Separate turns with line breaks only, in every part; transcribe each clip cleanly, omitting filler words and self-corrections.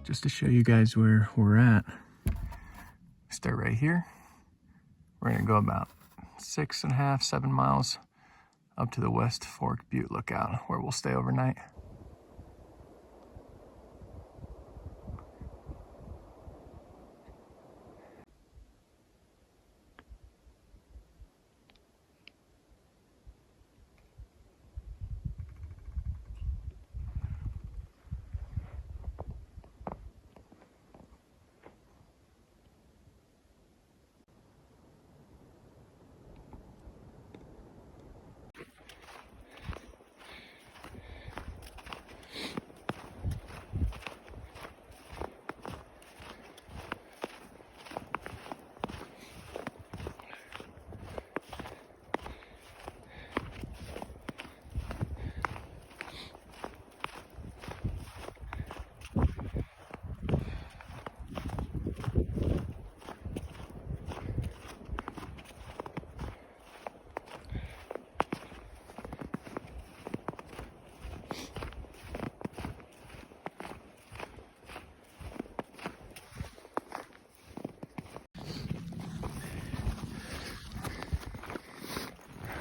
Just to show you guys where we're at, start right here. We're gonna go about 6.5, 7 miles up to the West Fork Butte Lookout, where we'll stay overnight.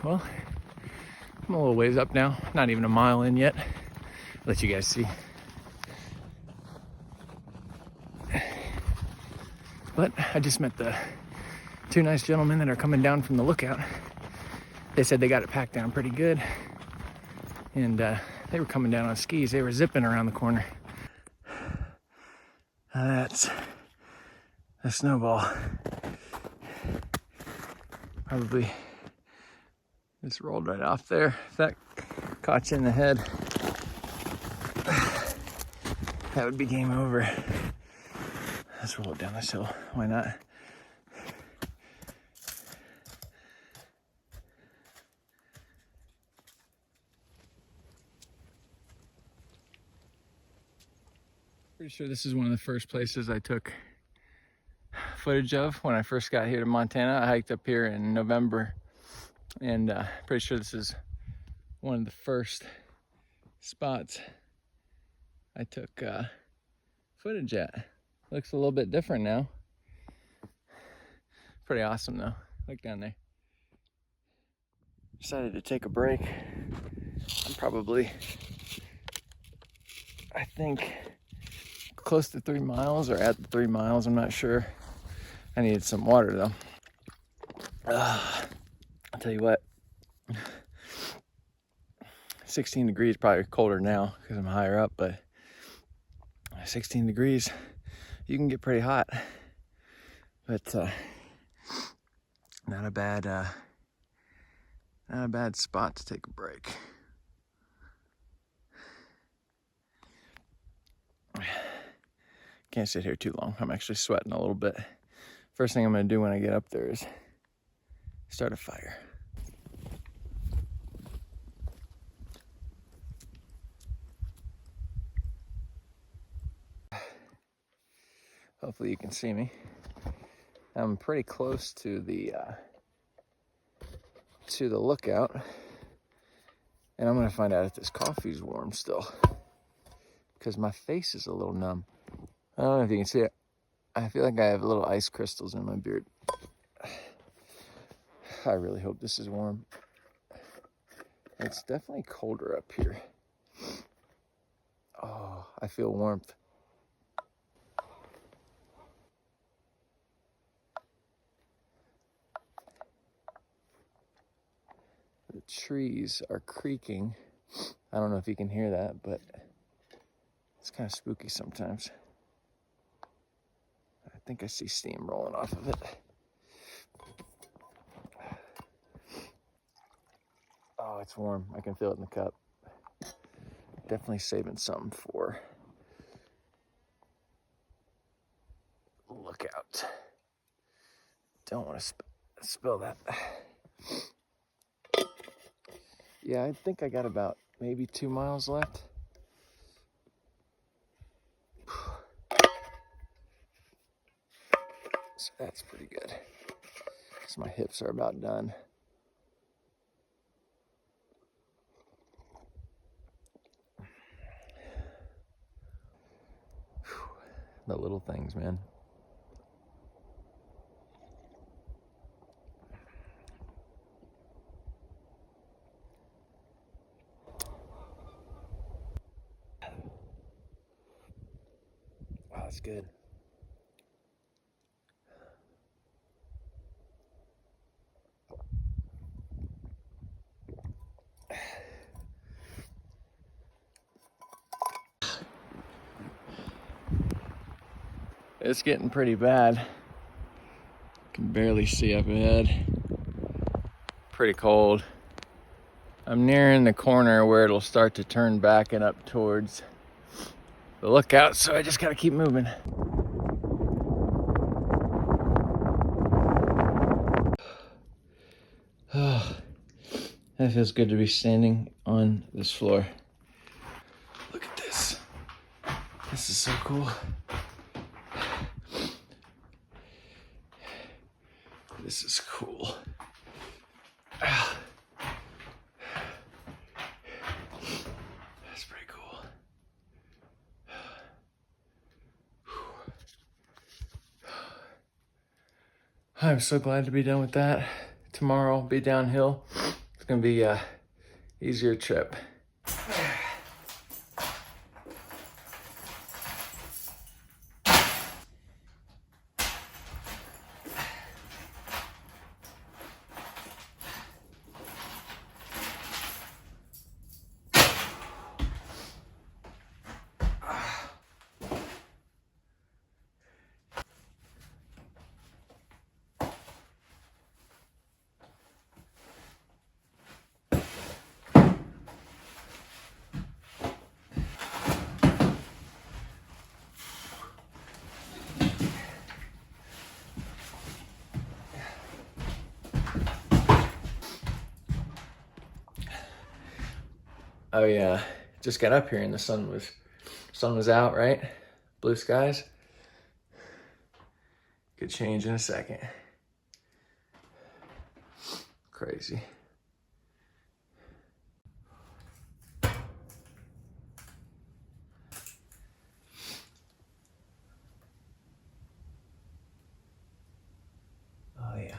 Well, I'm a little ways up now, not even a mile in yet. I'll let you guys see. But I just met the two nice gentlemen that are coming down from the lookout. They said they got it packed down pretty good. And they were coming down on skis. They were zipping around the corner. That's a snowball. Probably just rolled right off there. If that caught you in the head, that would be game over. Let's roll it down this hill. Why not? Pretty sure this is one of the first places I took footage of when I first got here to Montana. I hiked up here in November, and pretty sure this is one of the first spots I took footage at. Looks a little bit different now. Pretty awesome though. Look down there. Decided to take a break. I'm probably, I think, close to 3 miles or at the 3 miles. I'm not sure. I needed some water though. I'll tell you what. 16 degrees, probably colder now because I'm higher up, but 16 degrees, you can get pretty hot. But not a bad spot to take a break. Can't sit here too long. I'm actually sweating a little bit. First thing I'm gonna do when I get up there is start a fire. Hopefully you can see me. I'm pretty close to the lookout, and I'm gonna find out if this coffee's warm still, because my face is a little numb. I don't know if you can see it. I feel like I have little ice crystals in my beard. I really hope this is warm. It's definitely colder up here. Oh, I feel warmth. The trees are creaking. I don't know if you can hear that, but it's kind of spooky sometimes. I think I see steam rolling off of it. Oh, it's warm. I can feel it in the cup. Definitely saving something for lookout. Don't want to spill that. Yeah, I think I got about maybe 2 miles left. So that's pretty good. So my hips are about done. The little things, man. Wow, that's good. It's getting pretty bad. Can barely see up ahead. Pretty cold. I'm nearing the corner where it'll start to turn back and up towards the lookout, so I just gotta keep moving. Oh, that feels good to be standing on this floor. Look at this. This is so cool. This is cool. That's pretty cool. I'm so glad to be done with that. Tomorrow I'll be downhill. It's gonna be a easier trip. Oh yeah, just got up here and the sun was out, right? Blue skies. Could change in a second. Crazy. Oh yeah.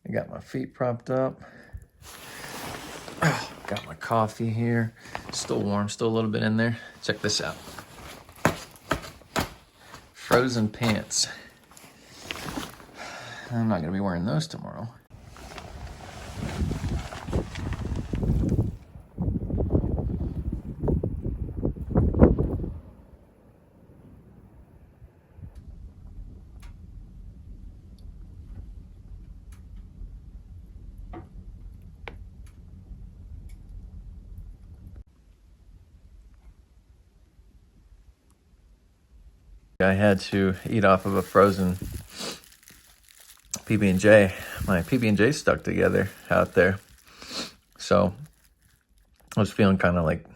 I got my feet propped up. Oh, got my coffee here. Still warm, still a little bit in there. Check this out. Frozen pants. I'm not gonna be wearing those tomorrow. I had to eat off of a frozen PB&J. My PB&J stuck together out there. So I was feeling kind of like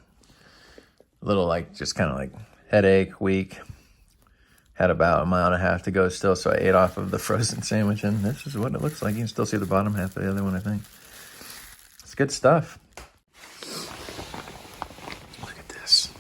a little like just kind of like headache, weak. Had about 1.5 miles to go still, so I ate off of the frozen sandwich, and this is what it looks like. You can still see the bottom half of the other one, I think. It's good stuff. Look at this.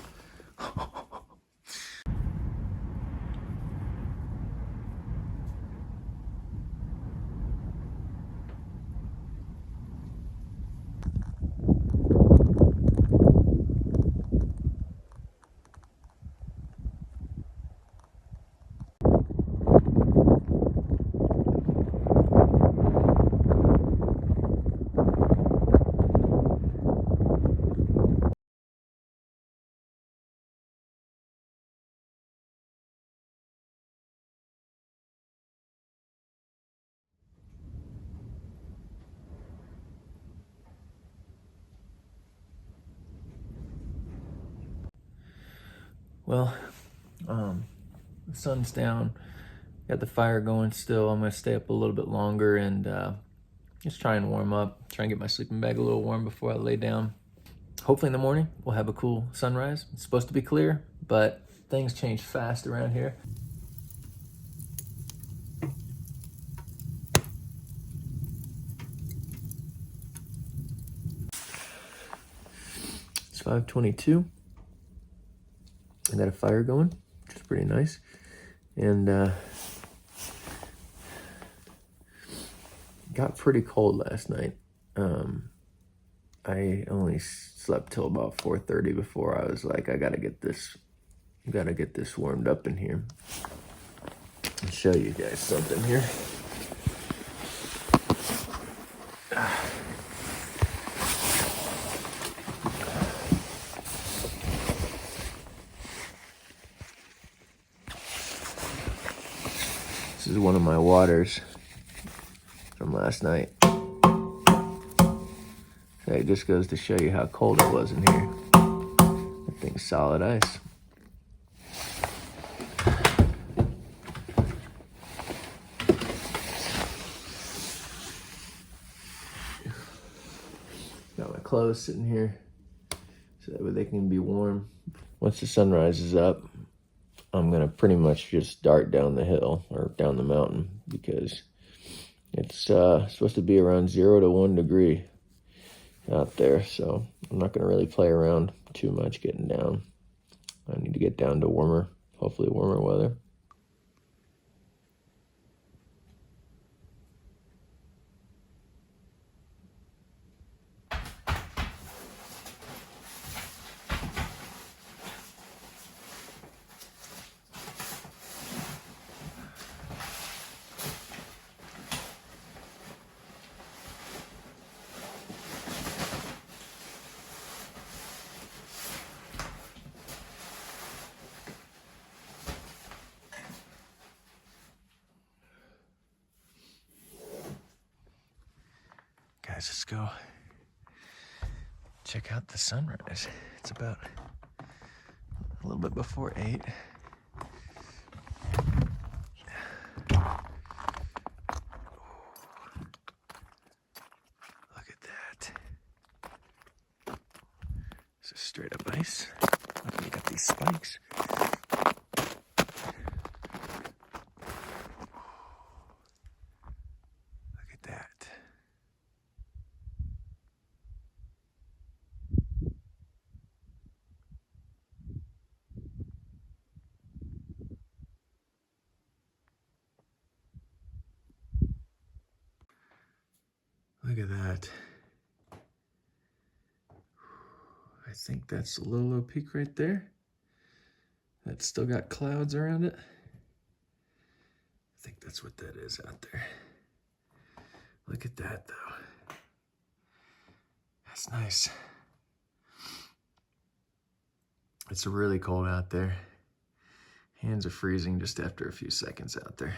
Well, the sun's down. Got the fire going still. I'm gonna stay up a little bit longer and just try and warm up. Try and get my sleeping bag a little warm before I lay down. Hopefully in the morning we'll have a cool sunrise. It's supposed to be clear, but things change fast around here. It's 5:22. I got a fire going, which is pretty nice. And got pretty cold last night. I only slept till about 4:30 before I was like, I gotta get this warmed up in here. I'll show you guys something here. This is one of my waters from last night. So it just goes to show you how cold it was in here. That thing's solid ice. Got my clothes sitting here so that way they can be warm. Once the sun rises up, I'm gonna pretty much just dart down the hill or down the mountain because it's supposed to be around 0 to 1 degree out there. So I'm not gonna really play around too much getting down. I need to get down to warmer, hopefully warmer weather. Guys, let's go check out the sunrise. It's about a little bit before 8. Look at that. This is straight up ice. Look, we got these spikes. Look at that. Look at that. I think that's Lolo Peak right there. That's still got clouds around it. I think that's what that is out there. Look at that though. That's nice. It's really cold out there. Hands are freezing just after a few seconds out there.